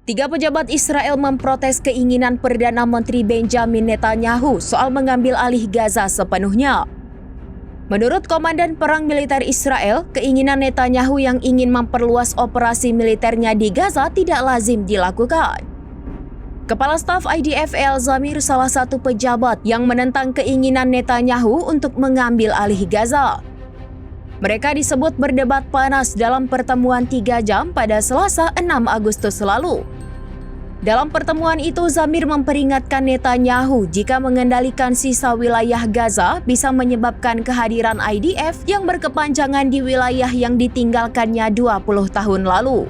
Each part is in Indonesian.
Tiga pejabat Israel memprotes keinginan Perdana Menteri Benjamin Netanyahu soal mengambil alih Gaza sepenuhnya. Menurut Komandan Perang Militer Israel, keinginan Netanyahu yang ingin memperluas operasi militernya di Gaza tidak lazim dilakukan. Kepala Staf IDF Eyal Zamir salah satu pejabat yang menentang keinginan Netanyahu untuk mengambil alih Gaza. Mereka disebut berdebat panas dalam pertemuan 3 jam pada Selasa 6 Agustus lalu. Dalam pertemuan itu, Zamir memperingatkan Netanyahu jika mengendalikan sisa wilayah Gaza bisa menyebabkan kehadiran IDF yang berkepanjangan di wilayah yang ditinggalkannya 20 tahun lalu.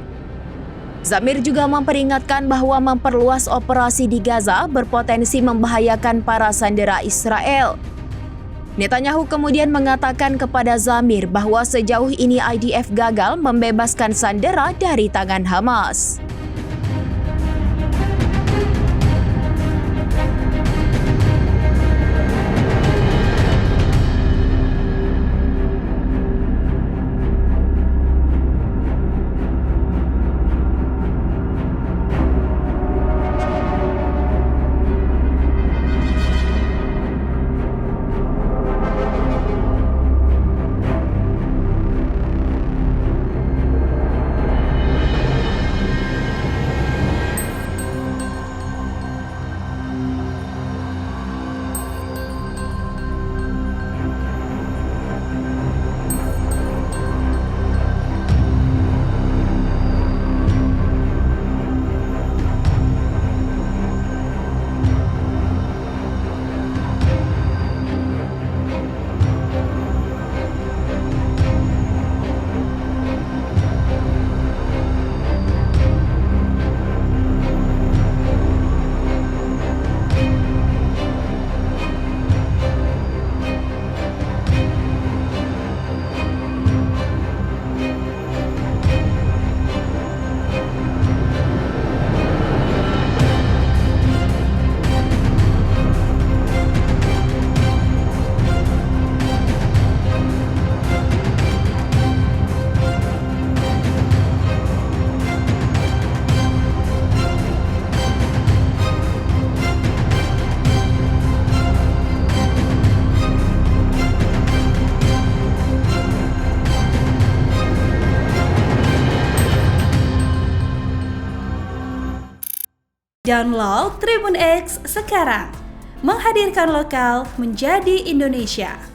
Zamir juga memperingatkan bahwa memperluas operasi di Gaza berpotensi membahayakan para sandera Israel. Netanyahu kemudian mengatakan kepada Zamir bahwa sejauh ini IDF gagal membebaskan sandera dari tangan Hamas. Download Tribun X sekarang, menghadirkan lokal menjadi Indonesia.